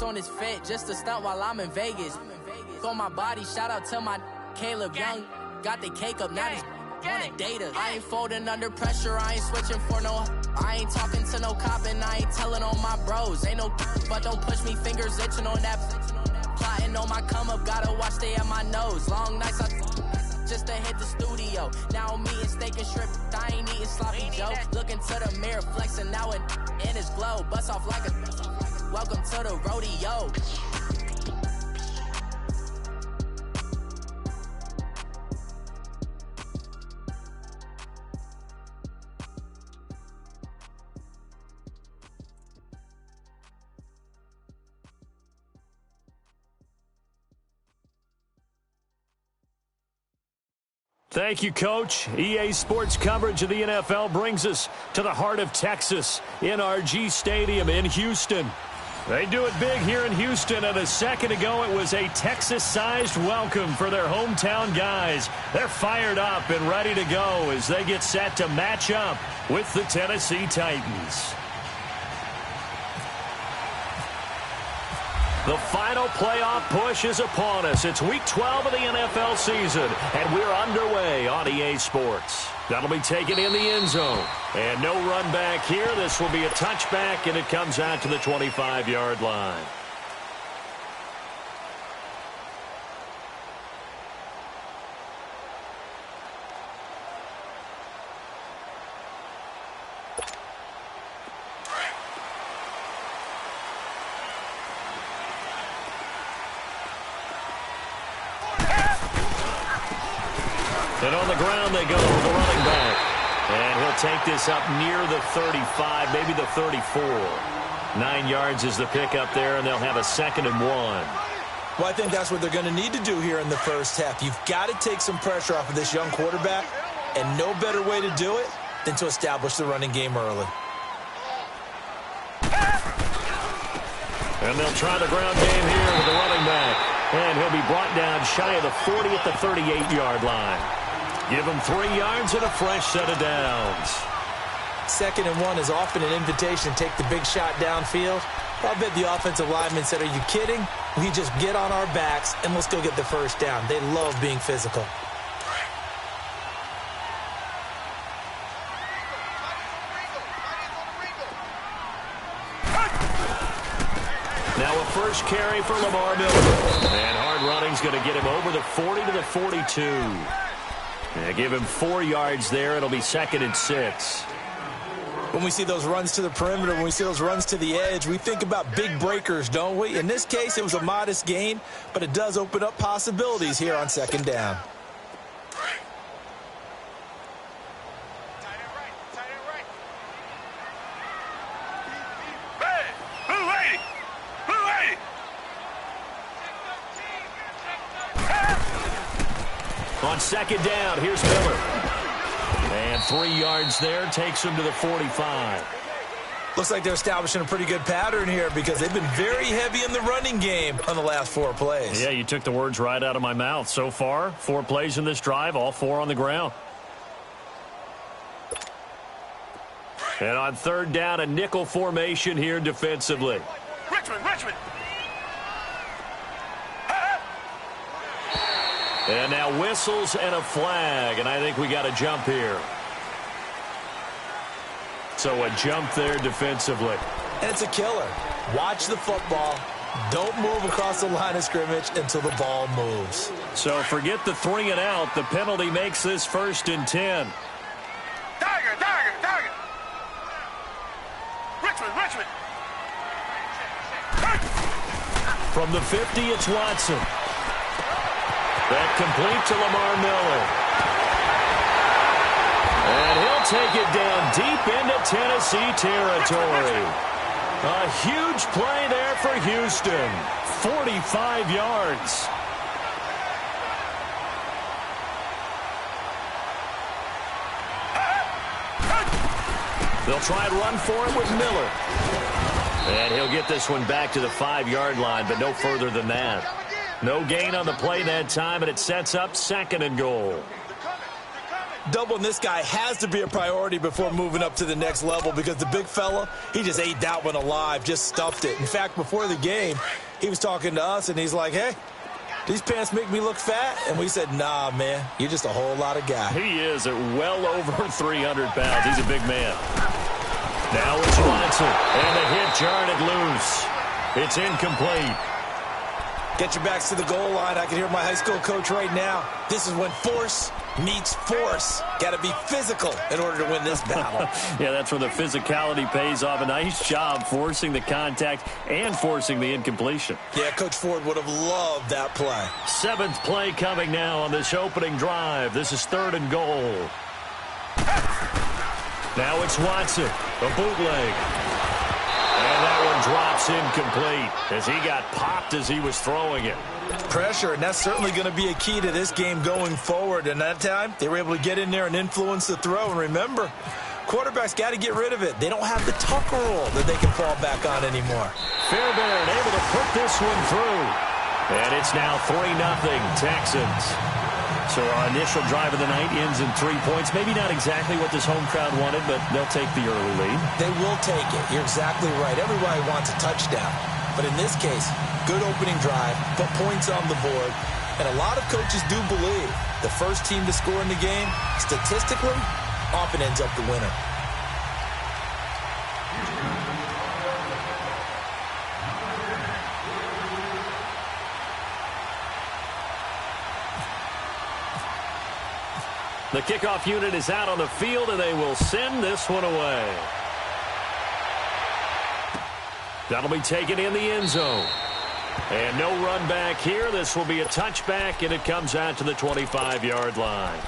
on his fit just to stunt while I'm in Vegas. On my body, shout out to my Caleb Young. Got the cake up, now on the data. I ain't folding under pressure, I ain't switching for no. I ain't talking to no cop and I ain't telling on my bros. Ain't no but don't push me, fingers itching on that. Plotting on my come up, gotta watch stay at my nose. Long nights I just to hit the studio. Now I'm eating steak and shrimp, I ain't eating sloppy Joe. Looking to the mirror, flexing now and in his glow. Bust off like a welcome to the rodeo. Thank you, Coach. EA Sports coverage of the NFL brings us to the heart of Texas, NRG Stadium in Houston. They do it big here in Houston, and a second ago it was a Texas-sized welcome for their hometown guys. They're fired up and ready to go as they get set to match up with the Tennessee Titans. The final playoff push is upon us. It's Week 12 of the NFL season, and we're underway on EA Sports. That'll be taken in the end zone. And no run back here. This will be a touchback, and it comes out to the 25-yard line. And on the ground they go, the running back. And he'll take this up near the 35, maybe the 34. 9 yards is the pickup there, and they'll have a 2nd and 1. Well, I think that's what they're going to need to do here in the first half. You've got to take some pressure off of this young quarterback, and no better way to do it than to establish the running game early. And they'll try the ground game here with the running back. And he'll be brought down shy of the 40 at the 38-yard line. Give him 3 yards and a fresh set of downs. 2nd and 1 is often an invitation to take the big shot downfield. I bet the offensive lineman said, are you kidding? We just get on our backs and let's go get the first down. They love being physical. Now a first carry for Lamar Miller. And hard running's going to get him over the 40 to the 42. Give him 4 yards there. It'll be 2nd and 6. When we see those runs to the perimeter, when we see those runs to the edge, we think about big breakers, don't we? In this case, it was a modest gain, but it does open up possibilities here on 2nd down. On 2nd down, here's Miller. And 3 yards there, takes him to the 45. Looks like they're establishing a pretty good pattern here because they've been very heavy in the running game on the last 4 plays. Yeah, you took the words right out of my mouth. So far, 4 plays in this drive, all 4 on the ground. And on 3rd down, a nickel formation here defensively. Richmond! And now whistles and a flag, and I think we got a jump here. So a jump there defensively. And it's a killer. Watch the football. Don't move across the line of scrimmage until the ball moves. So forget the 3 and out. The penalty makes this 1st and 10. Tiger! Richmond! From the 50, it's Watson. That complete to Lamar Miller. And he'll take it down deep into Tennessee territory. A huge play there for Houston. 45 yards. They'll try and run for it with Miller. And he'll get this one back to the 5-yard line, but no further than that. No gain on the play that time, and it sets up 2nd and goal. Doubling this guy has to be a priority before moving up to the next level because the big fella, he just ate that one alive, just stuffed it. In fact, before the game, he was talking to us, and he's like, hey, these pants make me look fat? And we said, nah, man, you're just a whole lot of guy. He is at well over 300 pounds. He's a big man. Now it's Watson, and the hit jarred it loose. It's incomplete. Get your backs to the goal line. I can hear my high school coach right now. This is when force meets force. Got to be physical in order to win this battle. Yeah, that's where the physicality pays off. A nice job forcing the contact and forcing the incompletion. Yeah, Coach Ford would have loved that play. 7th play coming now on this opening drive. This is 3rd and goal. Now it's Watson, a bootleg. And that one drops incomplete as he got popped as he was throwing it. Pressure, and that's certainly going to be a key to this game going forward. And that time, they were able to get in there and influence the throw. And remember, quarterbacks got to get rid of it. They don't have the Tucker rule that they can fall back on anymore. Fairbairn able to put this one through. And it's now 3-0 Texans. So our initial drive of the night ends in 3 points. Maybe not exactly what this home crowd wanted, but they'll take the early lead. They will take it. You're exactly right. Everybody wants a touchdown. But in this case, good opening drive, put points on the board. And a lot of coaches do believe the first team to score in the game, statistically, often ends up the winner. The kickoff unit is out on the field, and they will send this one away. That'll be taken in the end zone. And no run back here. This will be a touchback, and it comes out to the 25-yard line.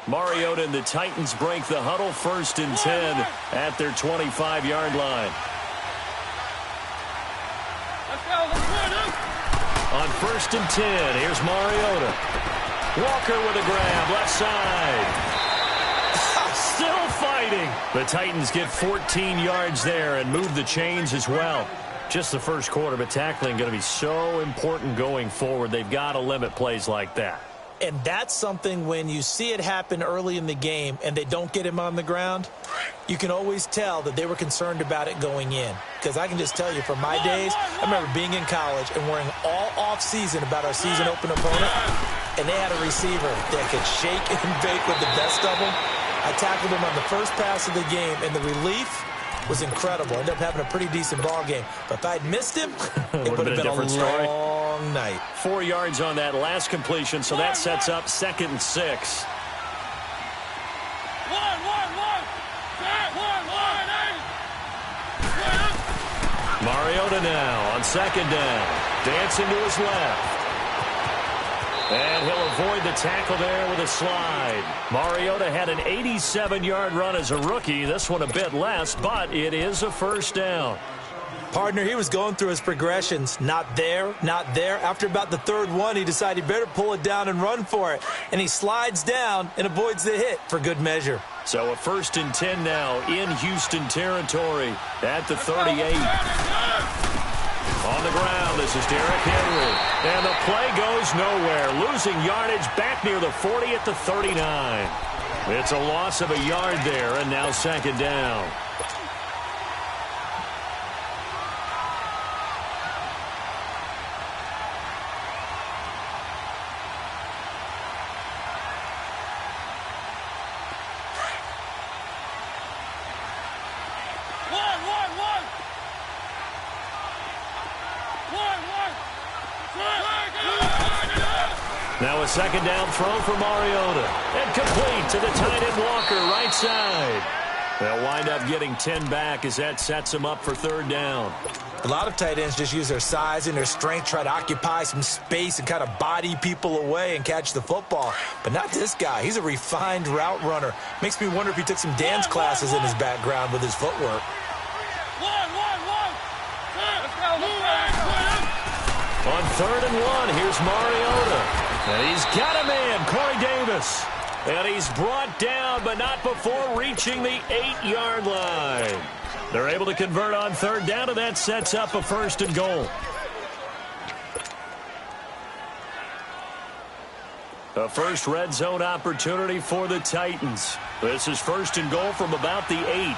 Mariota and the Titans break the huddle, 1st and 10 at their 25-yard line. On 1st and 10, here's Mariota. Walker with a grab, left side. Still fighting. The Titans get 14 yards there and move the chains as well. Just the first quarter, but tackling going to be so important going forward. They've got to limit plays like that. And that's something when you see it happen early in the game and they don't get him on the ground, you can always tell that they were concerned about it going in. Because I can just tell you from my days, I remember being in college and worrying all off-season about our season open opponent, and they had a receiver that could shake and bake with the best of them. I tackled him on the first pass of the game, and the relief was incredible. Ended up having a pretty decent ball game. But if I'd missed him, it would have been a different story. Long night. 4 yards on that last completion, so that sets up 2nd and 6. Mariota now on 2nd down. Dancing to his left. And he'll avoid the tackle there with a slide. Mariota had an 87-yard run as a rookie. This one a bit less, but it is a 1st down. Partner, he was going through his progressions. Not there, not there. After about the 3rd one, he decided he better pull it down and run for it. And he slides down and avoids the hit for good measure. So a 1st and 10 now in Houston territory at the 38. On the ground, this is Derrick Henry. And the play goes nowhere. Losing yardage back near the 40 at the 39. It's a loss of a yard there, and now 2nd down. Now a 2nd down throw for Mariota. And complete to the tight end Walker, right side. They'll wind up getting 10 back as that sets them up for 3rd down. A lot of tight ends just use their size and their strength, try to occupy some space and kind of body people away and catch the football. But not this guy. He's a refined route runner. Makes me wonder if he took some dance classes in his background with his footwork. On 3rd and 1, here's Mariota. And he's got him in, Corey Davis. And he's brought down, but not before reaching the 8-yard line. They're able to convert on third down, and that sets up a 1st and goal. A first red zone opportunity for the Titans. This is 1st and goal from about the 8.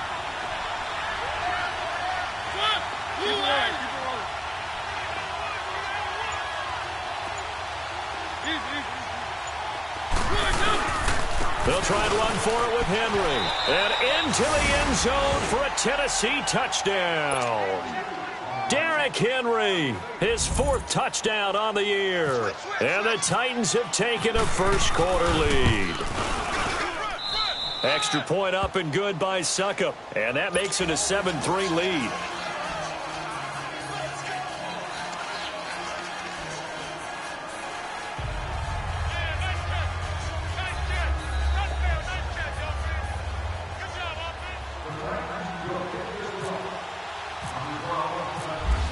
They'll try and run for it with Henry. And into the end zone for a Tennessee touchdown. Derrick Henry, his 4th touchdown on the year. And the Titans have taken a first-quarter lead. Extra point up and good by Suckup. And that makes it a 7-3 lead.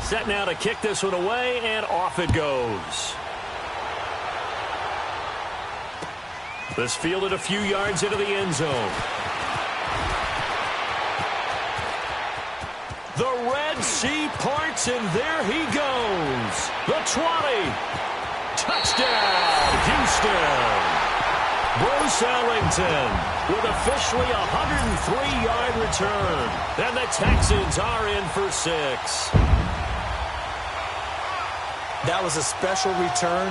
Set now to kick this one away, and off it goes. This fielded a few yards into the end zone. The Red Sea parts, and there he goes. The 20. Touchdown, Houston. Bruce Ellington with officially a 103-yard return. And the Texans are in for 6. That was a special return,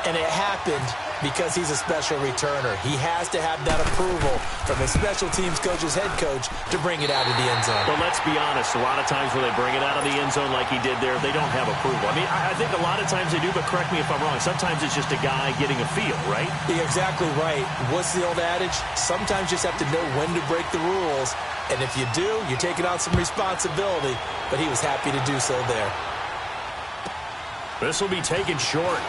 and it happened because he's a special returner. He has to have that approval from his special teams coach's head coach to bring it out of the end zone. Well, let's be honest. A lot of times when they bring it out of the end zone like he did there, they don't have approval. I mean, I think a lot of times they do, but correct me if I'm wrong. Sometimes it's just a guy getting a feel, right? You're exactly right. What's the old adage? Sometimes you just have to know when to break the rules, and if you do, you're taking on some responsibility, but he was happy to do so there. This will be taken short.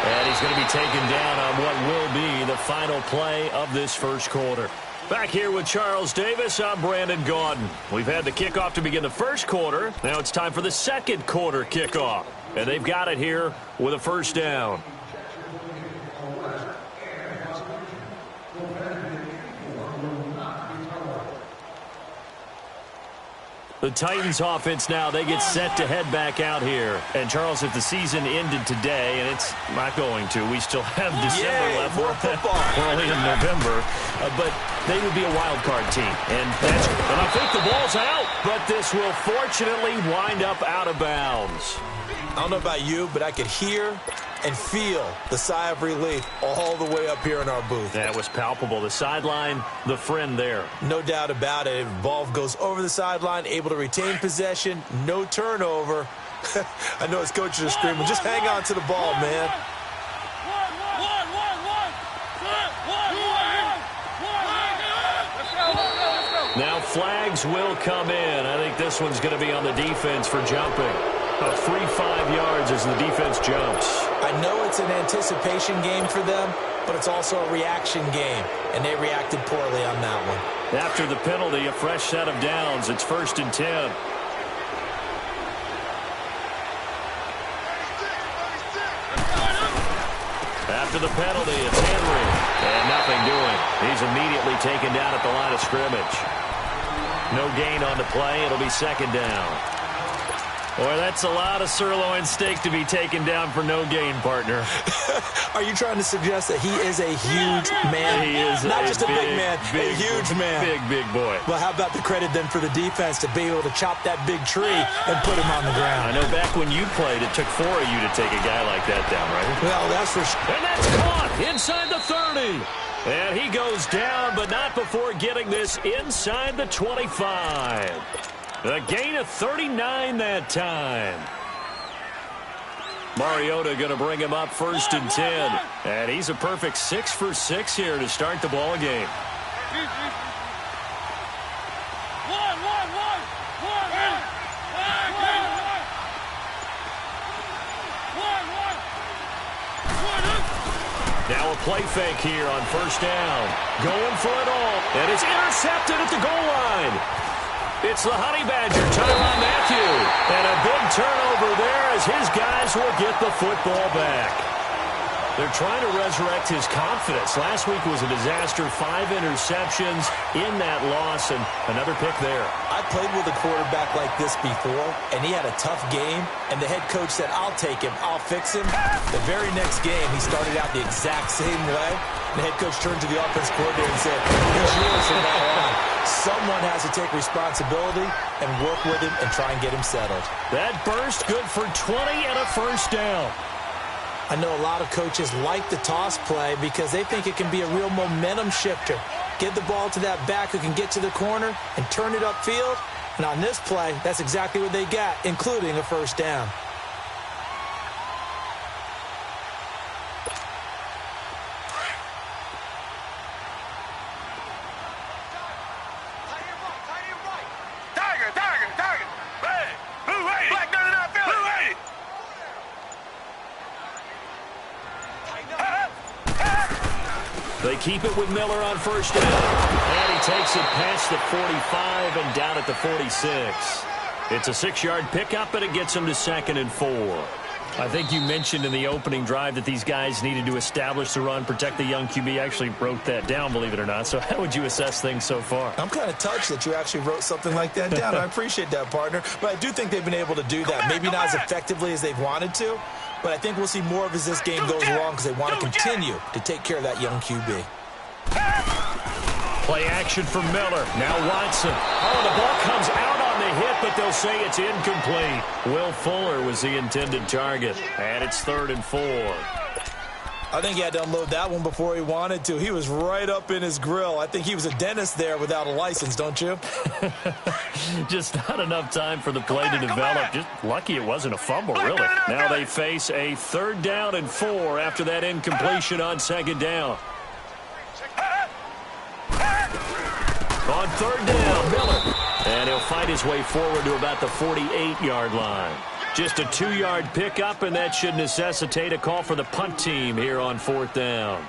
And he's going to be taken down on what will be the final play of this first quarter. Back here with Charles Davis, I'm Brandon Gaudin. We've had the kickoff to begin the first quarter. Now it's time for the second quarter kickoff. And they've got it here with a first down. The Titans offense now, they get set to head back out here. And, Charles, if the season ended today, and it's not going to, we still have December left. More football. We're only in November. But they would be a wild card team. And I think the ball's out, but this will fortunately wind up out of bounds. I don't know about you, but I could hear and feel the sigh of relief all the way up here in our booth. That was palpable. The sideline, the friend there. No doubt about it. The ball goes over the sideline, able to retain possession, no turnover. I know his coaches are screaming, just hang on to the ball, man. Now flags will come in. I think this one's going to be on the defense for jumping. A free 5 yards as the defense jumps. I know it's an anticipation game for them, but it's also a reaction game, and they reacted poorly on that one. After the penalty, a fresh set of downs. It's 1st and 10. After the penalty, it's Henry. And nothing doing. He's immediately taken down at the line of scrimmage. No gain on the play. It'll be 2nd down. Boy, that's a lot of sirloin steak to be taken down for no gain, partner. Are you trying to suggest that he is a huge man? He is not just a big man, a huge man. Big boy. Well, how about the credit then for the defense to be able to chop that big tree and put him on the ground? I know back when you played, it took 4 of you to take a guy like that down, right? Well, that's for sure. And that's caught inside the 30. And he goes down, but not before getting this inside the 25. A gain of 39 that time. Mariota going to bring him up 1st and 10. And he's a perfect 6 for 6 here to start the ball game. Now a play fake here on 1st down. Going for it all. And it's intercepted at the goal line. It's the Honey Badger, Tyrann Mathieu. And a big turnover there as his guys will get the football back. They're trying to resurrect his confidence. Last week was a disaster, 5 interceptions in that loss, and another pick there. I played with a quarterback like this before, and he had a tough game, and the head coach said, I'll take him, I'll fix him. The very next game, he started out the exact same way. The head coach turned to the offense coordinator and said, he's yours from now on. Someone has to take responsibility and work with him and try and get him settled. That burst good for 20 and a first down. I know a lot of coaches like the toss play because they think it can be a real momentum shifter. Get the ball to that back who can get to the corner and turn it upfield. And on this play, that's exactly what they got, including a first down. They keep it with Miller on first down. And he takes it past the 45 and down at the 46. It's a 6-yard pickup, and it gets him to 2nd and 4. I think you mentioned in the opening drive that these guys needed to establish the run, protect the young QB. I actually wrote that down, believe it or not. So how would you assess things so far? I'm kind of touched that you actually wrote something like that down. I appreciate that, partner. But I do think they've been able to do that. Maybe not as effectively as they've wanted to, but I think we'll see more of as this game goes along because they want to continue to take care of that young QB. Play action for Miller. Now Watson. Oh, the ball comes out on the hit, but they'll say it's incomplete. Will Fuller was the intended target, and it's 3rd and 4. I think he had to unload that one before he wanted to. He was right up in his grill. I think he was a dentist there without a license, don't you? Just not enough time for the play to develop. Just lucky it wasn't a fumble, really. Now they face a 3rd down and 4 after that incompletion on 2nd down. On 3rd down, Miller. And he'll fight his way forward to about the 48-yard line. Just a 2-yard pickup, and that should necessitate a call for the punt team here on 4th down.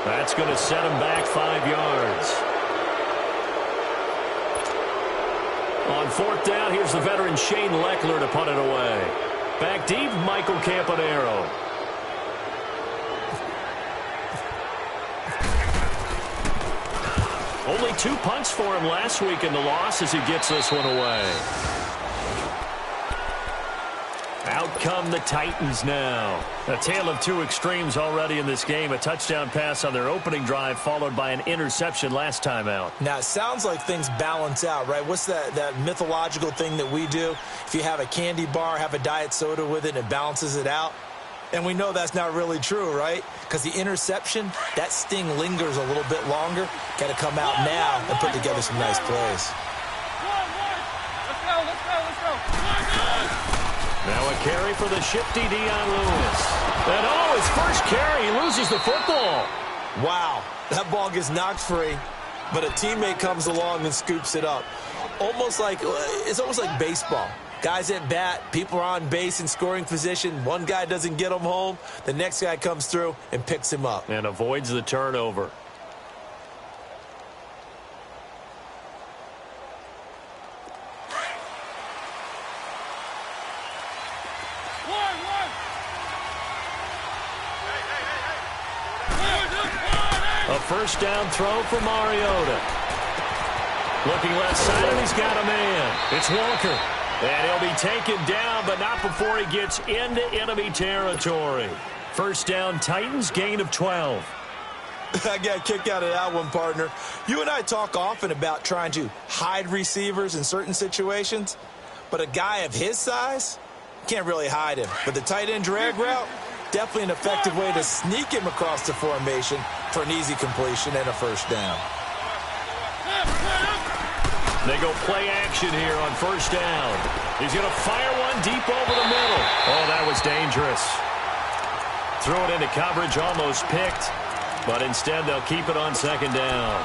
That's going to set him back 5 yards. On 4th down, here's the veteran Shane Leckler to punt it away. Back deep, Michael Campanaro. Only 2 punts for him last week in the loss as he gets this one away. Out come the Titans now. A tale of 2 extremes already in this game. A touchdown pass on their opening drive followed by an interception last time out. Now, it sounds like things balance out, right? What's that mythological thing that we do? If you have a candy bar, have a diet soda with it, and it balances it out. And we know that's not really true, right? Because the interception, that sting lingers a little bit longer. Got to come out now and put together some nice plays. Now a carry for the shifty Dion Lewis. And his first carry, he loses the football. Wow, that ball gets knocked free, but a teammate comes along and scoops it up. It's almost like baseball. Guys at bat, people are on base in scoring position. One guy doesn't get him home. The next guy comes through and picks him up. And avoids the turnover. A first down throw for Mariota. Looking left side, and he's got a man. It's Walker. And he'll be taken down, but not before he gets into enemy territory. First down, Titans, gain of 12. I got a kick out of that one, partner. You and I talk often about trying to hide receivers in certain situations, but a guy of his size can't really hide him. But the tight end drag route, definitely an effective way to sneak him across the formation for an easy completion and a first down. They go play action here on first down. He's going to fire one deep over the middle. Oh, that was dangerous. Throw it into coverage, almost picked. But instead, they'll keep it on second down.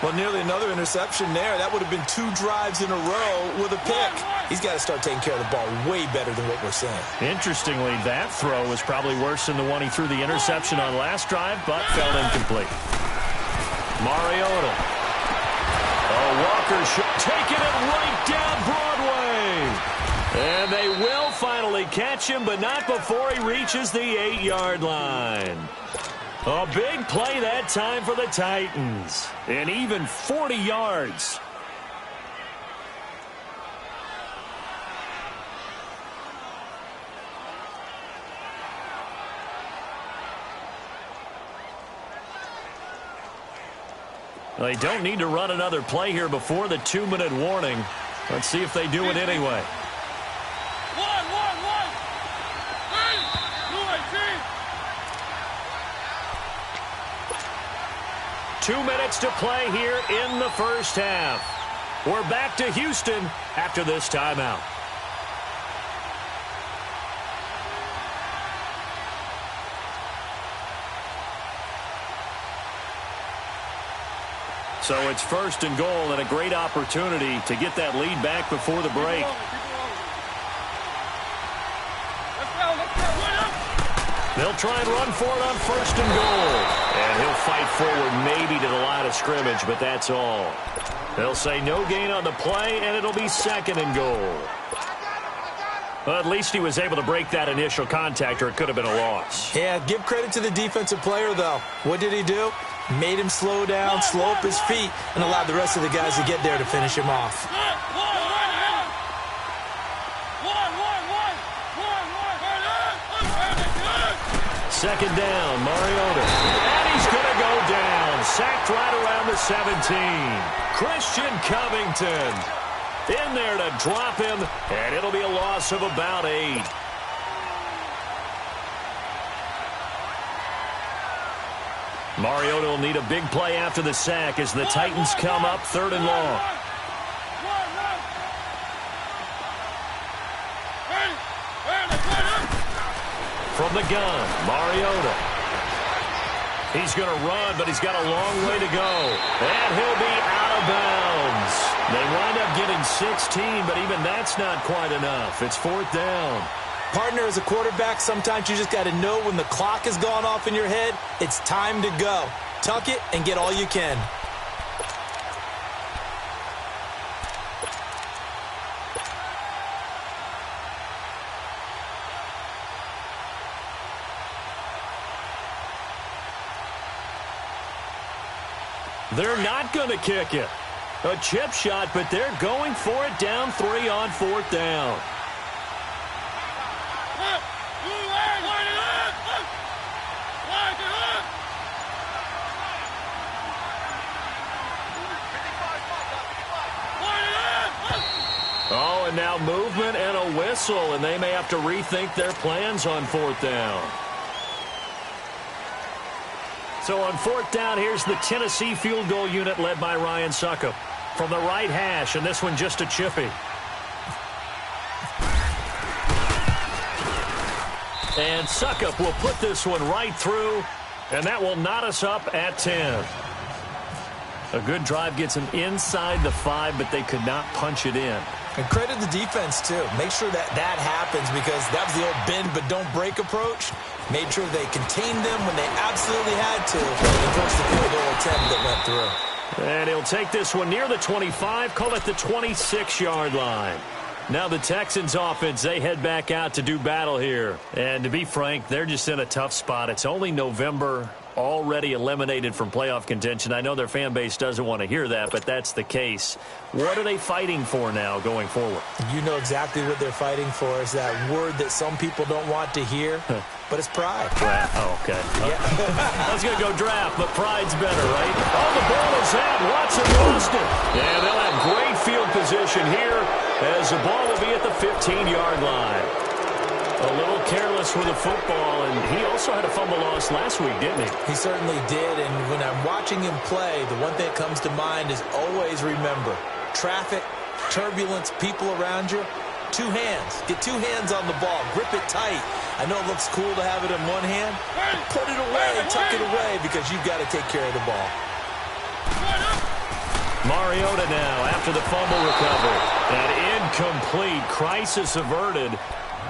Well, nearly another interception there. That would have been 2 drives in a row with a pick. He's got to start taking care of the ball way better than what we're seeing. Interestingly, that throw was probably worse than the one he threw the interception on last drive, but fell incomplete. Mariota. Walker taking it right down Broadway. And they will finally catch him, but not before he reaches the 8-yard line. A big play that time for the Titans. And even 40 yards. They don't need to run another play here before the 2-minute warning. Let's see if they do it anyway. 2 minutes to play here in the first half. We're back to Houston after this timeout. So it's first and goal and a great opportunity to get that lead back before the break. They'll try and run for it on first and goal. And he'll fight forward maybe to the line of scrimmage, but that's all. They'll say no gain on the play, and it'll be second and goal. Well, at least he was able to break that initial contact, or it could have been a loss. Yeah, give credit to the defensive player, though. What did he do? Made him slow down, slow up his feet, and allowed the rest of the guys to get there to finish him off. Second down, Mariota. And he's going to go down. Sacked right around the 17. Christian Covington in there to drop him, and it'll be a loss of about 8. Mariota will need a big play after the sack as the Titans come up 3rd and long. From the gun, Mariota. He's going to run, but he's got a long way to go. And he'll be out of bounds. They wind up getting 16, but even that's not quite enough. It's 4th down. Partner, as a quarterback, sometimes you just got to know when the clock has gone off in your head, it's time to go. Tuck it and get all you can. They're not going to kick it. A chip shot, but they're going for it down 3 on 4th down. Oh, and now movement and a whistle. whistle, and they may have to rethink their plans on 4th down. So on 4th down, here's the Tennessee field goal unit led by Ryan Suckup from the right hash, and this one just a chippy. And Suckup will put this one right through, and that will knot us up at 10. A good drive gets them inside the 5, but they could not punch it in. And credit the defense, too. Make sure that happens, because that was the old bend but don't break approach. Made sure they contained them when they absolutely had to, and forced the field goal attempt that went through. And he'll take this one near the 25, call it the 26-yard line. Now the Texans offense, they head back out to do battle here. And to be frank, they're just in a tough spot. It's only November, already eliminated from playoff contention. I know their fan base doesn't want to hear that, but that's the case. What are they fighting for now going forward? You know exactly what they're fighting for. Is that word that some people don't want to hear, but it's pride. Oh, okay. Yeah. I was going to go draft, but pride's better, right? Oh, the ball is out. Watson lost it. And they'll have great field position here as the ball will be at the 15-yard line. A little careless with the football, and he also had a fumble loss last week, didn't he? He certainly did, and when I'm watching him play, the one thing that comes to mind is always remember, traffic, turbulence, people around you, 2 hands. Get 2 hands on the ball. Grip it tight. I know it looks cool to have it in one hand. Put it away, tuck it away, because you've got to take care of the ball. Mariota now after the fumble recovery. An incomplete, crisis averted.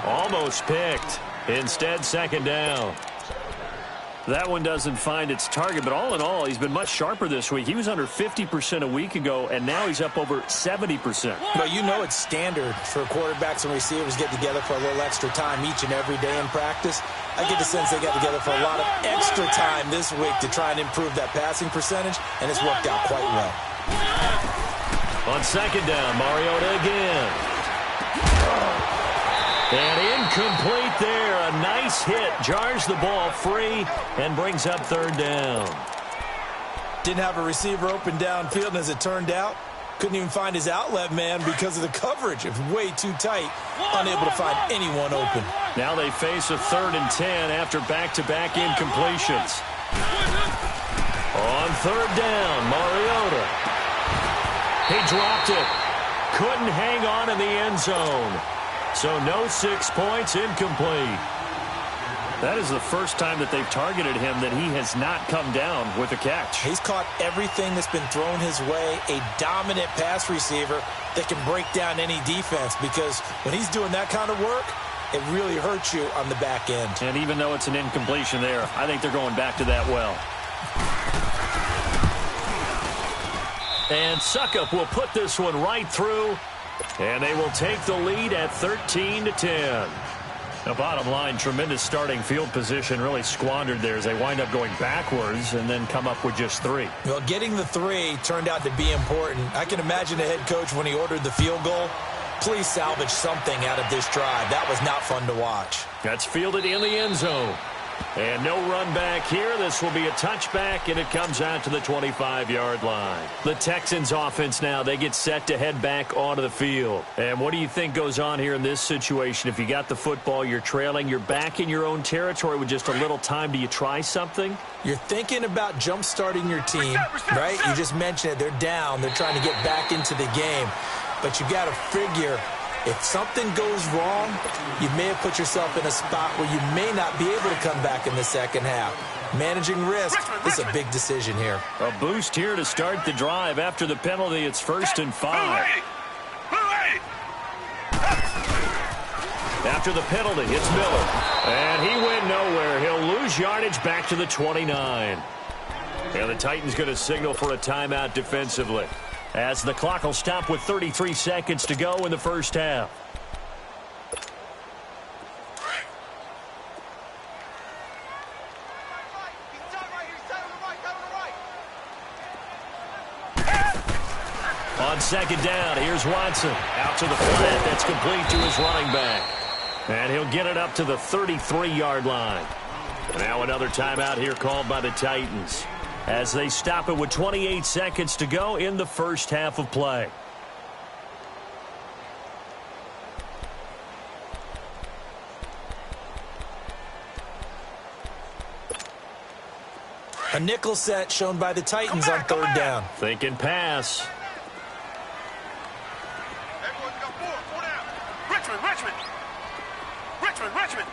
Almost picked. Instead, 2nd down. That one doesn't find its target, but all in all, he's been much sharper this week. He was under 50% a week ago, and now he's up over 70%. Well, you know it's standard for quarterbacks and receivers get together for a little extra time each and every day in practice. I get the sense they got together for a lot of extra time this week to try and improve that passing percentage, and it's worked out quite well. On 2nd down, Mariota again. And incomplete there. A nice hit. Jars the ball free and brings up 3rd down. Didn't have a receiver open downfield, and as it turned out, couldn't even find his outlet man because of the coverage. It was way too tight. Unable to find anyone open. Now they face a 3rd and 10 after back-to-back incompletions. On 3rd down, Mariota. He dropped it. Couldn't hang on in the end zone. So no 6 points, incomplete. That is the first time that they've targeted him that he has not come down with a catch. He's caught everything that's been thrown his way. A dominant pass receiver that can break down any defense, because when he's doing that kind of work, it really hurts you on the back end. And even though it's an incompletion there, I think they're going back to that well. And Suckup will put this one right through. And they will take the lead at 13-10. The bottom line, tremendous starting field position, really squandered there as they wind up going backwards and then come up with just 3. Well, getting the 3 turned out to be important. I can imagine the head coach when he ordered the field goal. Please salvage something out of this drive. That was not fun to watch. That's fielded in the end zone. And no run back here. This will be a touchback, and it comes out to the 25-yard line. The Texans offense now, they get set to head back onto the field. And what do you think goes on here in this situation? If you got the football, you're trailing, you're back in your own territory with just a little time. Do you try something? You're thinking about jump-starting your team, right? You just mentioned it. They're down. They're trying to get back into the game. But you got to figure, if something goes wrong, you may have put yourself in a spot where you may not be able to come back in the second half. Managing risk is a big decision here. A boost here to start the drive. After the penalty, it's 1st and 5. After the penalty, it's Miller. And he went nowhere. He'll lose yardage back to the 29. And the Titans going to signal for a timeout defensively, as the clock will stop with 33 seconds to go in the first half. On 2nd down, here's Watson. Out to the flat. That's complete to his running back. And he'll get it up to the 33-yard line. Now another timeout here called by the Titans, as they stop it with 28 seconds to go in the first half of play. A nickel set shown by the Titans on third down. Thinking pass. Richmond.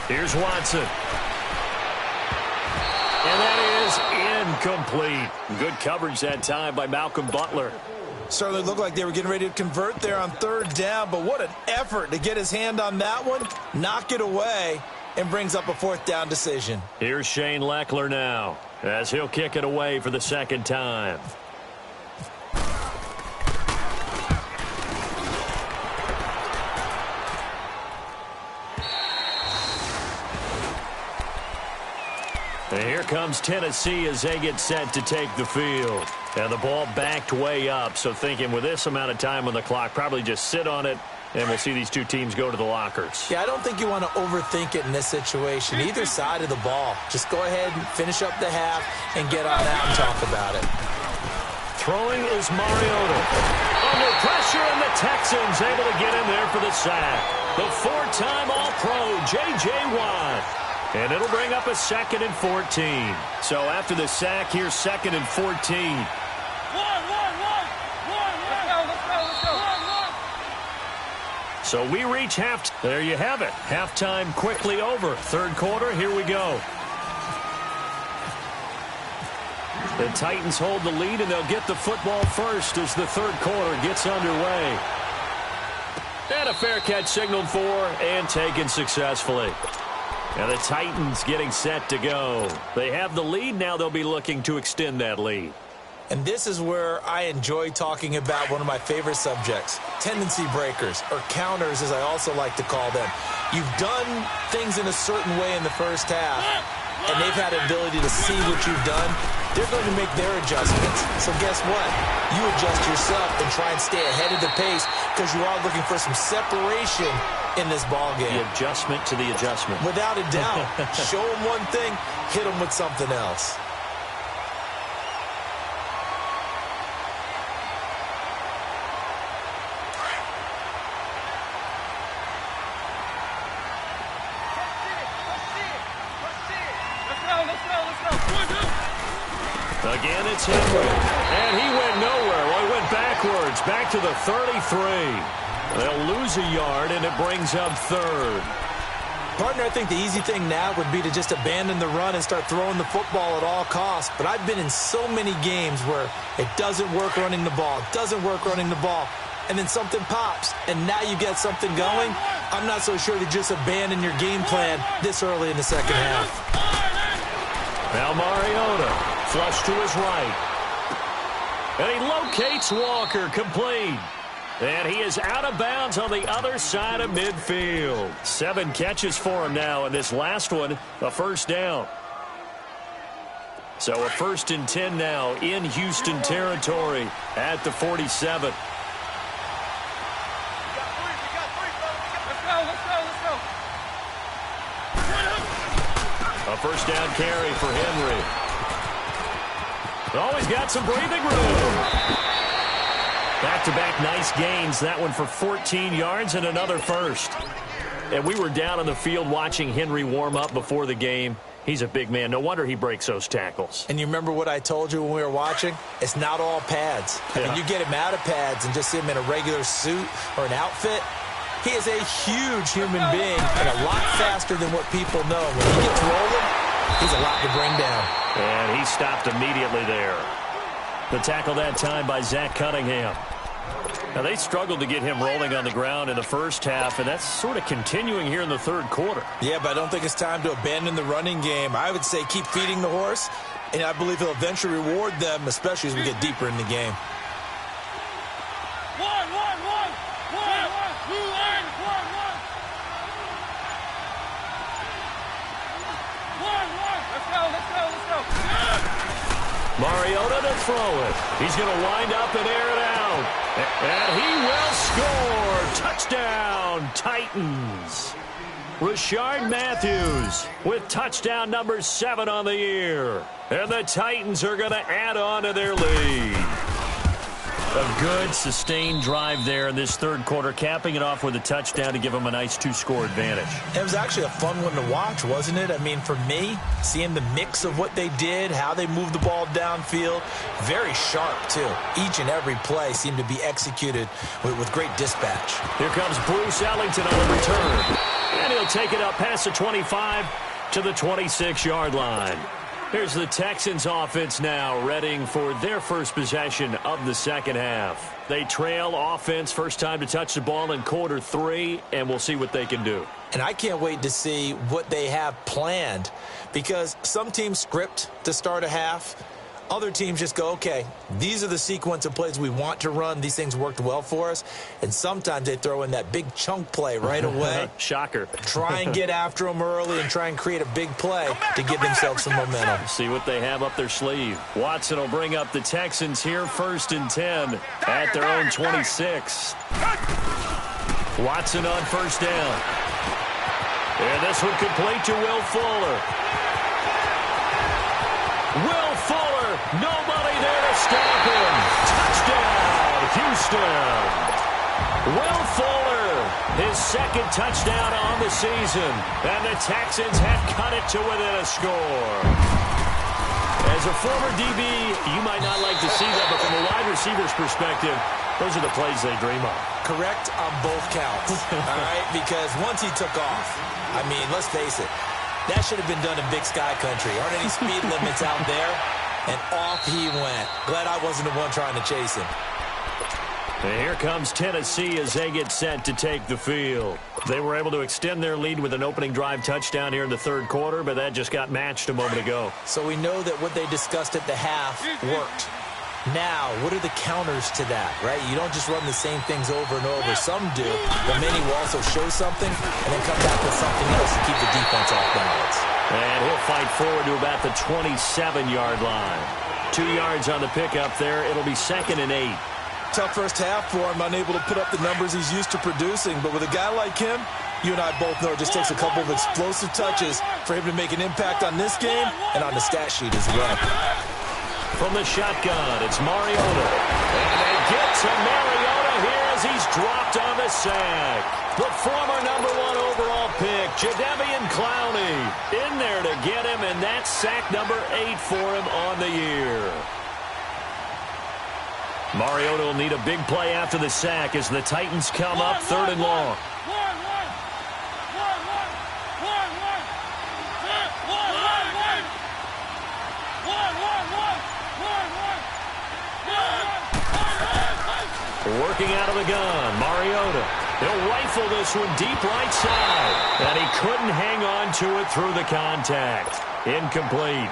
Here's Watson. And that is incomplete. Good coverage that time by Malcolm Butler. Certainly looked like they were getting ready to convert there on third down, but what an effort to get his hand on that one, knock it away, and brings up a fourth down decision. Here's Shane Leckler now, as he'll kick it away for the second time. And here comes Tennessee as they get set to take the field. And the ball backed way up, so thinking with this amount of time on the clock, probably just sit on it, and we'll see these two teams go to the lockers. Yeah, I don't think you want to overthink it in this situation. Either side of the ball. Just go ahead and finish up the half and get on out and talk about it. Throwing is Mariota. Under pressure, and the Texans able to get in there for the sack. The four-time All-Pro, J.J. Watt. And it'll bring up a 2nd and 14. So after the sack, here's 2nd and 14. So we reach half. There you have it. Halftime quickly over. Third quarter, here we go. The Titans hold the lead, and they'll get the football first as the third quarter gets underway. And a fair catch signaled for and taken successfully. And the Titans getting set to go. They have the lead. Now they'll be looking to extend that lead. And this is where I enjoy talking about one of my favorite subjects, tendency breakers, or counters as I also like to call them. You've done things in a certain way in the first half, and they've had the ability to see what you've done. They're going to make their adjustments. So guess what? You adjust yourself and try and stay ahead of the pace because you are looking for some separation in this ball game. The adjustment to the adjustment. Without a doubt. Show them one thing, hit them with something else. Again, it's Henry. And he went nowhere. Well, he went backwards, back to the 33. They'll lose a yard, and it brings up third. Partner, I think the easy thing now would be to just abandon the run and start throwing the football at all costs. But I've been in so many games where it doesn't work running the ball, and then something pops, and now you get something going. I'm not so sure to just abandon your game plan this early in the second half. Now Mariota. Flush to his right. And he locates Walker, complete. And he is out of bounds on the other side of midfield. 7 catches for him now, and this last one, a first down. So a 1st and 10 now in Houston territory at the 47. A first down carry for Henry. Always got some breathing room. Back-to-back nice gains. That one for 14 yards and another first. And we were down on the field watching Henry warm up before the game. He's a big man. No wonder he breaks those tackles. And you remember what I told you when we were watching? It's not all pads. I mean, you get him out of pads and just see him in a regular suit or an outfit. He is a huge human being and a lot faster than what people know. When he gets rolling, he's a lot to bring down. And he stopped immediately there. The tackle that time by Zach Cunningham. Now, they struggled to get him rolling on the ground in the first half, and that's sort of continuing here in the third quarter. Yeah, but I don't think it's time to abandon the running game. I would say keep feeding the horse, and I believe he'll eventually reward them, especially as we get deeper in the game. Mariota to throw it. He's going to wind up and air it out. And he will score. Touchdown, Titans. Rashard Matthews with touchdown number 7 on the year. And the Titans are going to add on to their lead. A good, sustained drive there in this third quarter, capping it off with a touchdown to give them a nice 2-score advantage. It was actually a fun one to watch, wasn't it? I mean, for me, seeing the mix of what they did, how they moved the ball downfield, very sharp, too. Each and every play seemed to be executed with great dispatch. Here comes Bruce Ellington on the return. And he'll take it up past the 25 to the 26-yard line. Here's the Texans offense now, readying for their first possession of the second half. They trail offense, first time to touch the ball in quarter 3, and we'll see what they can do. And I can't wait to see what they have planned, because some teams script to start a half. Other teams just go, okay, these are the sequence of plays we want to run. These things worked well for us. And sometimes they throw in that big chunk play right away. Shocker. Try and get after them early and try and create a big play to give themselves some momentum. See what they have up their sleeve. Watson will bring up the Texans here, 1st and 10 at their own 26. Watson on first down. And this one complete to Will Fuller. Will Fuller, nobody there to stop him. Touchdown, Houston. Will Fuller, his second touchdown on the season. And the Texans have cut it to within a score. As a former DB, you might not like to see that, but from a wide receiver's perspective, those are the plays they dream of. Correct on both counts, all right? Because once he took off, I mean, let's face it, that should have been done in Big Sky Country. Aren't any speed limits out there? And off he went. Glad I wasn't the one trying to chase him. And here comes Tennessee as they get set to take the field. They were able to extend their lead with an opening drive touchdown here in the third quarter, but that just got matched a moment ago. So we know that what they discussed at the half worked. Now, what are the counters to that, right? You don't just run the same things over and over. Some do, but many will also show something and then come back with something else to keep the defense off balance. And he'll fight forward to about the 27-yard line. 2 yards on the pickup there. It'll be 2nd and 8. Tough first half for him, unable to put up the numbers he's used to producing. But with a guy like him, you and I both know it just takes a couple of explosive touches for him to make an impact on this game and on the stat sheet as well. From the shotgun, it's Mariota. And they get to Mariota here as he's dropped on the sack. The former #1 overall pick, Jadeveon Clowney, in there to get him, and that's sack number 8 for him on the year. Mariota will need a big play after the sack as the Titans come up 3rd and long. Working out of the gun, Mariota. He'll rifle this one deep right side. And he couldn't hang on to it through the contact. Incomplete.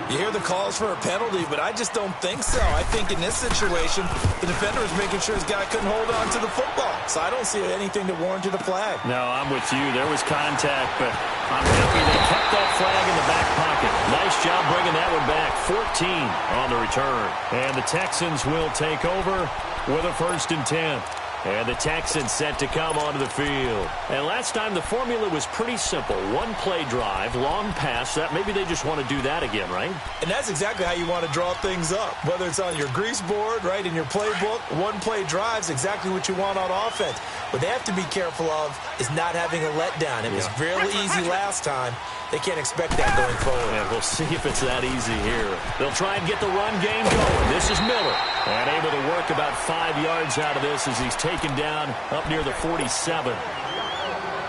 You hear the calls for a penalty, but I just don't think so. I think in this situation, the defender is making sure his guy couldn't hold on to the football. So I don't see anything that warranted a flag. No, I'm with you. There was contact, but I'm happy they kept that flag in the back pocket. Nice job bringing that one back. 14 on the return. And the Texans will take over with a 1st and 10. And the Texans set to come onto the field. And last time the formula was pretty simple. 1-play drive, long pass. That maybe they just want to do that again, right? And that's exactly how you want to draw things up. Whether it's on your grease board, right, in your playbook, 1-play drive's exactly what you want on offense. What they have to be careful of is not having a letdown. It was really easy last time. They can't expect that going forward. And we'll see if it's that easy here. They'll try and get the run game going. This is Miller. And able to work about 5 yards out of this as he's taken down up near the 47.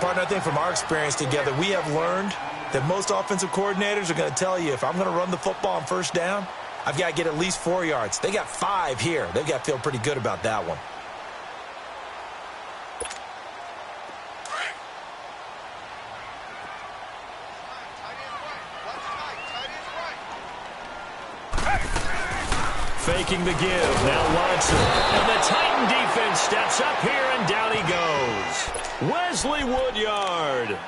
Partner, I think from our experience together, we have learned that most offensive coordinators are going to tell you, if I'm going to run the football on first down, I've got to get at least 4 yards. They got 5 here. They've got to feel pretty good about that one. Faking the give. Now Watson. And the Titan defense steps up here, and down he goes. Wesley Woodyard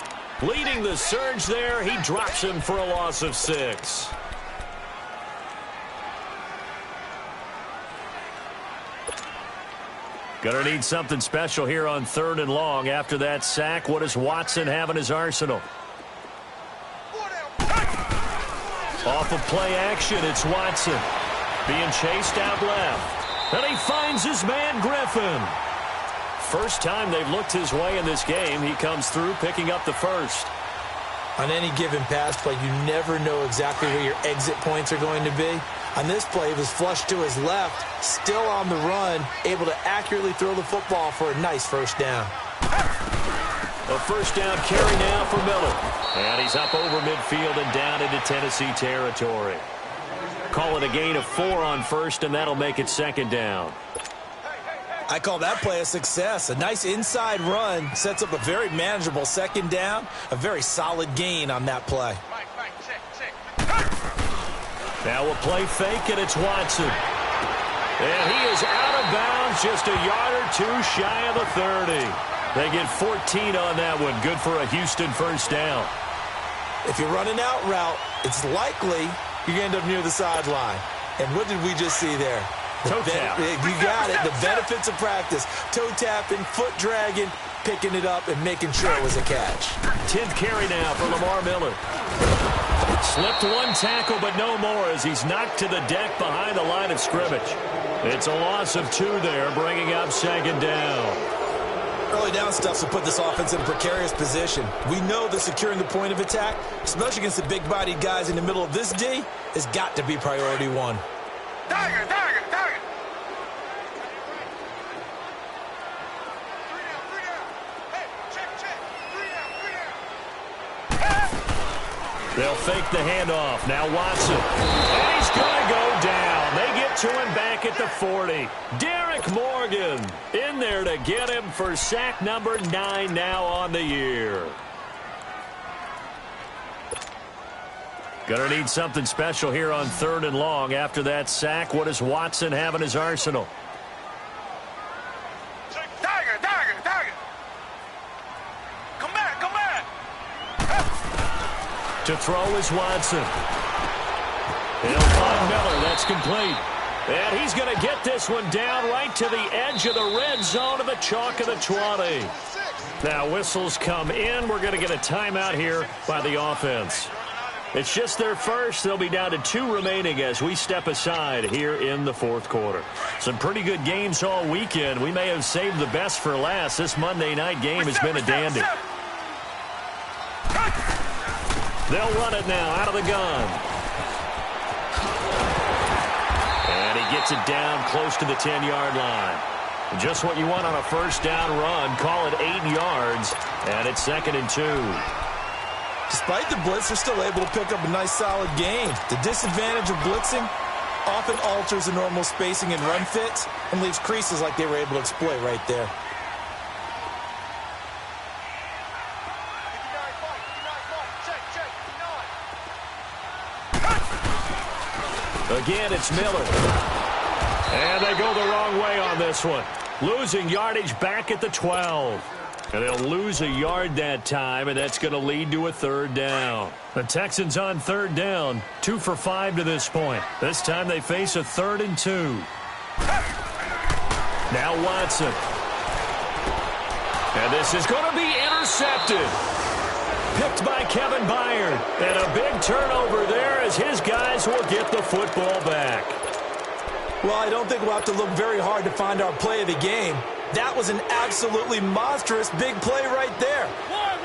leading the surge there. He drops him for a loss of 6. Gonna need something special here on 3rd and long. After that sack, what does Watson have in his arsenal? Off of play action, it's Watson. Being chased out left. And he finds his man, Griffin. First time they've looked his way in this game. He comes through, picking up the first. On any given pass play, you never know exactly where your exit points are going to be. On this play, he was flushed to his left, still on the run, able to accurately throw the football for a nice first down. A first down carry now for Miller. And he's up over midfield and down into Tennessee territory. Call it a gain of 4 on first, and that'll make it 2nd down. I call that play a success. A nice inside run sets up a very manageable 2nd down. A very solid gain on that play. Now a play fake, and it's Watson. And he is out of bounds, just a yard or 2 shy of the 30. They get 14 on that one. Good for a Houston first down. If you're running out route, it's likely you're going to end up near the sideline. And what did we just see there? Toe tap. You got it. The benefits of practice. Toe tapping, foot dragging, picking it up, and making sure it was a catch. 10th carry now for Lamar Miller. Slipped 1 tackle, but no more as he's knocked to the deck behind the line of scrimmage. It's a loss of 2 there, bringing up 2nd down. Early down stuff will put this offense in a precarious position. We know that securing the point of attack, especially against the big-bodied guys in the middle of this D, has got to be priority 1. Tiger, tiger, tiger. They'll fake the handoff. Now Watson. And he's going to go down. They get to him back at the 40. Derek Morgan in there to get him for sack number 9 now on the year. Gonna need something special here on 3rd and long. After that sack, what does Watson have in his arsenal? Tiger, tiger, tiger. Come back, come back. To throw is Watson. He'll find Miller. That's complete. And he's going to get this one down right to the edge of the red zone of the chalk of the 20. Now whistles come in. We're going to get a timeout here by the offense. It's just their first. They'll be down to 2 remaining as we step aside here in the 4th quarter. Some pretty good games all weekend. We may have saved the best for last. This Monday night game has been a dandy. They'll run it now out of the gun. And he gets it down close to the 10-yard line. Just what you want on a first down run. Call it 8 yards. And it's 2nd and 2. Despite the blitz, they're still able to pick up a nice solid gain. The disadvantage of blitzing often alters the normal spacing and run fits and leaves creases like they were able to exploit right there. Again, it's Miller. And they go the wrong way on this one. Losing yardage back at the 12. And they'll lose a yard that time, and that's going to lead to a 3rd down. The Texans on 3rd down, 2 for 5 to this point. This time they face a 3rd and 2. Now Watson. And this is going to be intercepted. Picked by Kevin Byard. And a big turnover there as his guys will get the football back. Well, I don't think we'll have to look very hard to find our play of the game. That was an absolutely monstrous big play right there.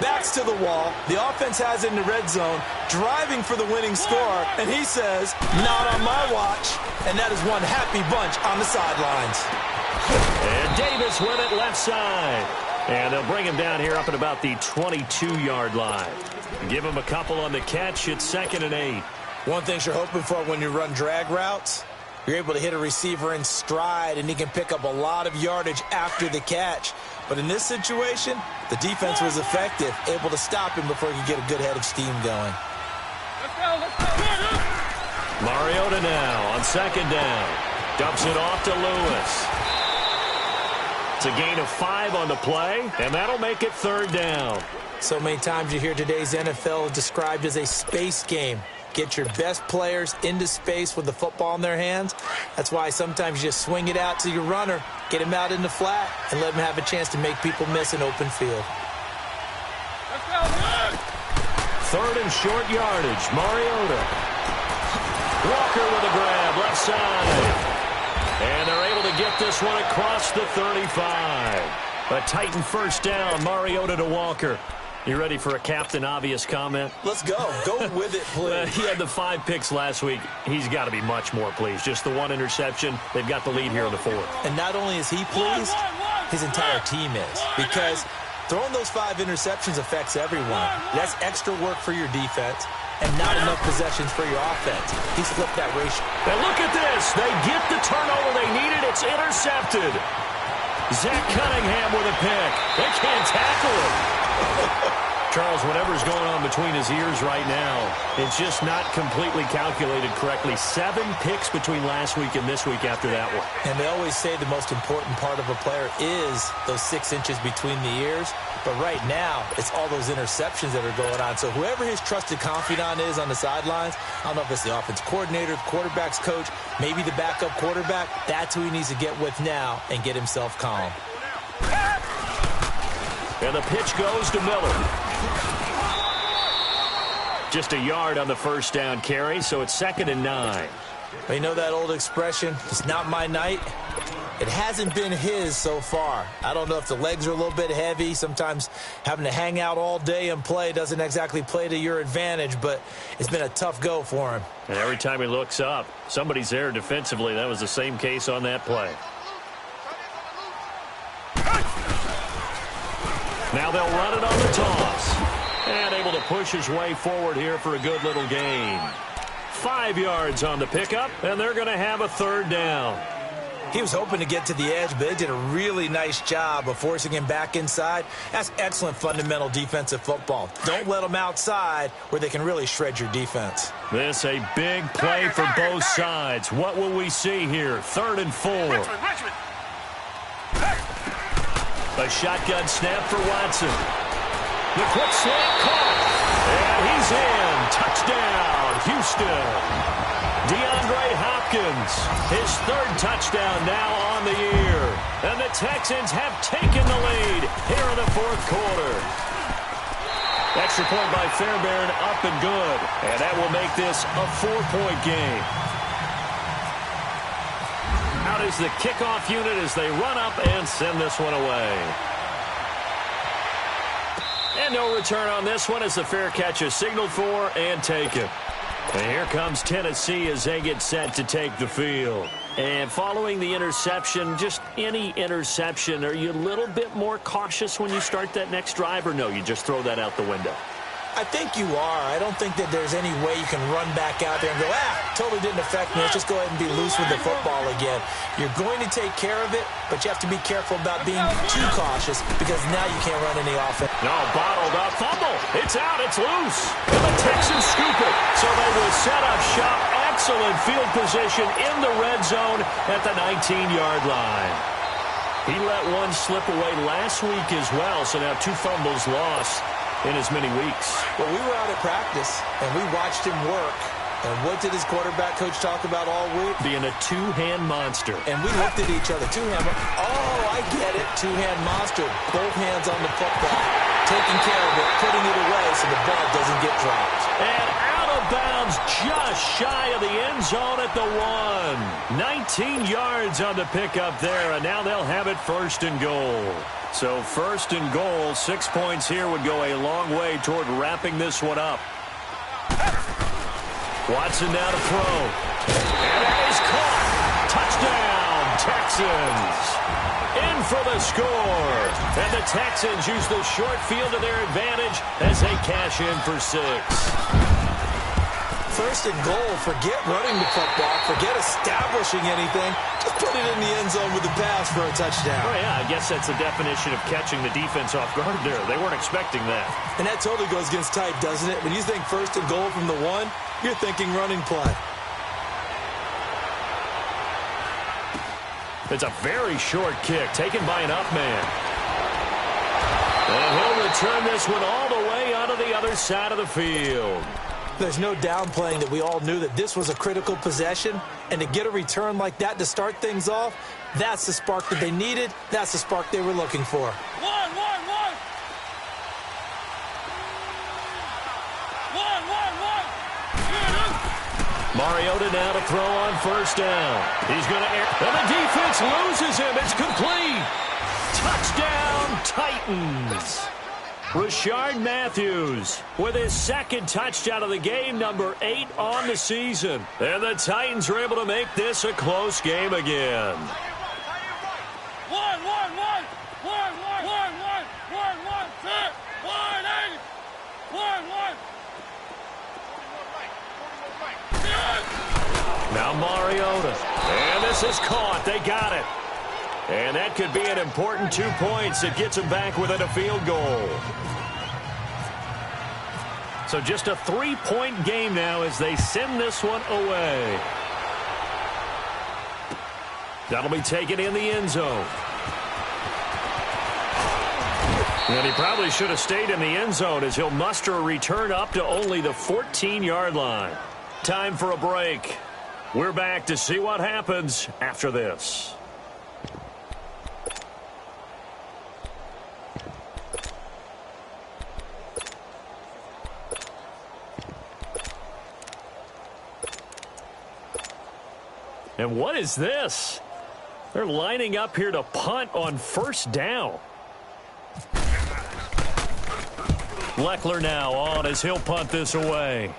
Backs to the wall. The offense has it in the red zone, driving for the winning score, and he says, not on my watch. And that is one happy bunch on the sidelines. And Davis with it left side. And they'll bring him down here up at about the 22-yard line. Give him a couple on the catch. It's 2nd and 8. One thing you're hoping for when you run drag routes, you're able to hit a receiver in stride, and he can pick up a lot of yardage after the catch. But in this situation, the defense was effective, able to stop him before he could get a good head of steam going. Mariota now on 2nd down. Dumps it off to Lewis. It's a gain of 5 on the play, and that'll make it 3rd down. So many times you hear today's NFL described as a space game. Get your best players into space with the football in their hands. That's why sometimes you just swing it out to your runner, get him out in the flat, and let him have a chance to make people miss an open field. Third and short yardage. Mariota. Walker with a grab, left side. And they're able to get this one across the 35. A Titan first down, Mariota to Walker. You ready for a Captain Obvious comment? Let's go. Go with it, please. He had the 5 picks last week. He's got to be much more pleased. Just the 1 interception. They've got the lead here in the 4th. And not only is he pleased, his entire team is. Because throwing those 5 interceptions affects everyone. That's extra work for your defense and not enough possessions for your offense. He's flipped that ratio. And look at this. They get the turnover they needed. It's intercepted. Zach Cunningham with a pick. They can't tackle him. Charles, whatever's going on between his ears right now, it's just not completely calculated correctly. 7 picks between last week and this week after that one. And they always say the most important part of a player is those 6 inches between the ears. But right now, it's all those interceptions that are going on. So whoever his trusted confidant is on the sidelines, I don't know if it's the offense coordinator, the quarterback's coach, maybe the backup quarterback, that's who he needs to get with now and get himself calm. And the pitch goes to Miller. Just a yard on the first down carry, so it's 2nd and 9. Well, you know that old expression, it's not my night? It hasn't been his so far. I don't know if the legs are a little bit heavy. Sometimes having to hang out all day and play doesn't exactly play to your advantage, but it's been a tough go for him. And every time he looks up, somebody's there defensively. That was the same case on that play. Now they'll run it on the toss. And able to push his way forward here for a good little gain. 5 yards on the pickup, and they're going to have a 3rd down. He was hoping to get to the edge, but they did a really nice job of forcing him back inside. That's excellent fundamental defensive football. Don't let them outside where they can really shred your defense. This a big play for both sides. What will we see here? 3rd and 4. Richmond. A shotgun snap for Watson. The quick slant caught. And he's in. Touchdown, Houston. DeAndre Hopkins, his 3rd touchdown now on the year. And the Texans have taken the lead here in the 4th quarter. Extra point by Fairbairn, up and good. And that will make this a 4-point game. Out is the kickoff unit as they run up and send this one away. And no return on this one as the fair catch is signaled for and taken. And here comes Tennessee as they get set to take the field. And following the interception, just any interception, are you a little bit more cautious when you start that next drive, or no, you just throw that out the window? I think you are. I don't think that there's any way you can run back out there and go, totally didn't affect me. Let's just go ahead and be loose with the football again. You're going to take care of it, but you have to be careful about being too cautious because now you can't run any offense. No, bottled up. Fumble. It's out. It's loose. And the Texans scoop it. So they will set up shop. Excellent field position in the red zone at the 19-yard line. He let one slip away last week as well, so now 2 fumbles lost in as many weeks. Well, we were out at practice, and we watched him work. And what did his quarterback coach talk about all week? Being a 2-hand monster. And we looked at each other. 2-hand. Oh, I get it. 2-hand monster. Both hands on the football. Taking care of it, putting it away so the ball doesn't get dropped. And out of bounds, just shy of the end zone at the 1. 19 yards on the pickup there, and now they'll have it 1st and goal. So 1st and goal, 6 points here would go a long way toward wrapping this one up. Watson now to throw. And that is caught. Touchdown, Texans. In for the score. And the Texans use the short field to their advantage as they cash in for 6. 1st and goal. Forget running the football. Forget establishing anything. Just put it in the end zone with the pass for a touchdown. Oh, yeah, I guess that's the definition of catching the defense off guard there. They weren't expecting that. And that totally goes against type, doesn't it? When you think 1st and goal from the 1, you're thinking running play. It's a very short kick taken by an up man. And he'll return this one all the way onto the other side of the field. There's no downplaying that we all knew that this was a critical possession, and to get a return like that to start things off, that's the spark that they needed. That's the spark they were looking for. One. Mariota now to throw on first down. He's going to air, and the defense loses him. It's complete. Touchdown, Titans. Rashard Matthews with his second touchdown of the game, number 8 on the season. And the Titans are able to make this a close game again. One. Now Mariota. And this is caught. They got it. And that could be an important 2 points that gets them back within a field goal. So just a 3-point game now as they send this one away. That'll be taken in the end zone. And he probably should have stayed in the end zone as he'll muster a return up to only the 14-yard line. Time for a break. We're back to see what happens after this. And what is this? They're lining up here to punt on first down. Leckler now on as he'll punt this away.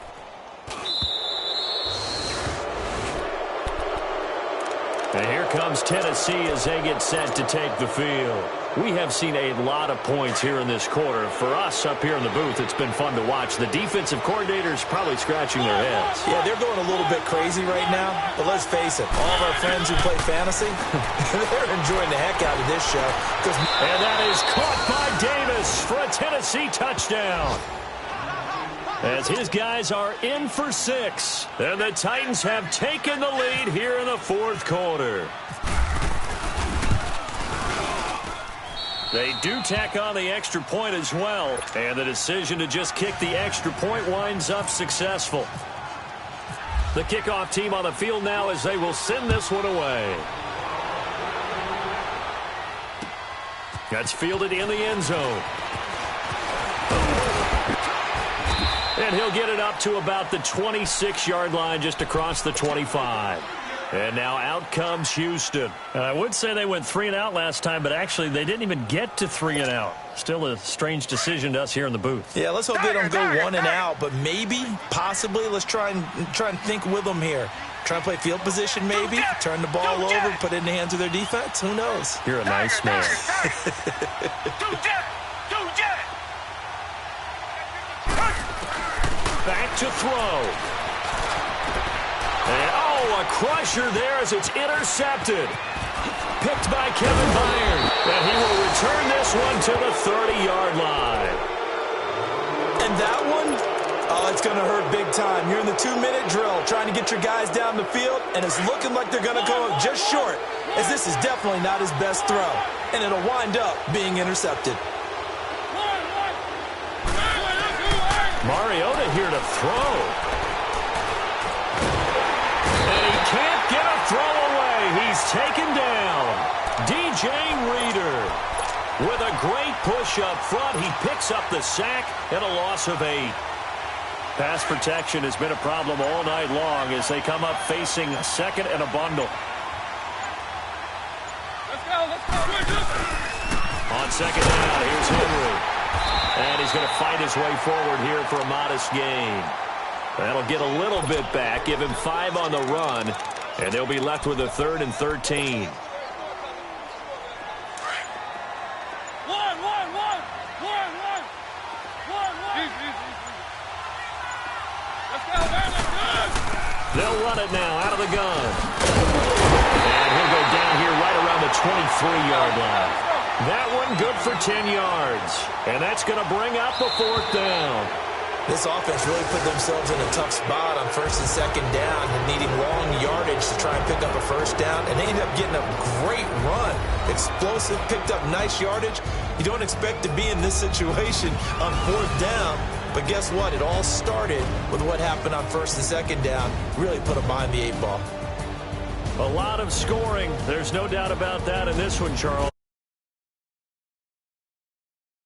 And here comes Tennessee as they get set to take the field. We have seen a lot of points here in this quarter. For us up here in the booth, it's been fun to watch. The defensive coordinators probably scratching their heads. Yeah, they're going a little bit crazy right now. But let's face it, all of our friends who play fantasy, they're enjoying the heck out of this show. And that is caught by Davis for a Tennessee touchdown. As his guys are in for 6. And the Titans have taken the lead here in the fourth quarter. They do tack on the extra point as well. And the decision to just kick the extra point winds up successful. The kickoff team on the field now as they will send this one away. That's fielded in the end zone. And he'll get it up to about the 26-yard line just across the 25. And now out comes Houston. And I would say they went 3 and out last time, but actually they didn't even get to 3 and out. Still a strange decision to us here in the booth. Yeah, let's hope they don't go 1 and out, but maybe, possibly, let's try and think with them here. Try and play field position maybe, turn the ball over, put it in the hands of their defense. Who knows? You're a nice man. Back to throw. And, a crusher there as it's intercepted. Picked by Kevin Byard. And he will return this one to the 30-yard line. And that one, it's going to hurt big time. You're in the 2-minute drill trying to get your guys down the field, and it's looking like they're going to go just short, as this is definitely not his best throw. And it'll wind up being intercepted. Mariota here to throw. And he can't get a throw away. He's taken down. DJ Reader with a great push up front. He picks up the sack and a loss of 8. Pass protection has been a problem all night long as they come up facing a second and a bundle. Let's go. On second down, here's Henry. And he's going to fight his way forward here for a modest gain. That'll get a little bit back, give him 5 on the run, and they'll be left with a 3rd and 13. One. Let's go, man. They'll run it now out of the gun. And he'll go down here right around the 23-yard line. That one good for 10 yards. And that's going to bring up the 4th down. This offense really put themselves in a tough spot on 1st and 2nd down and needing long yardage to try and pick up a first down. And they ended up getting a great run. Explosive, picked up nice yardage. You don't expect to be in this situation on 4th down. But guess what? It all started with what happened on first and second down. Really put them behind the 8 ball. A lot of scoring. There's no doubt about that in this one, Charles.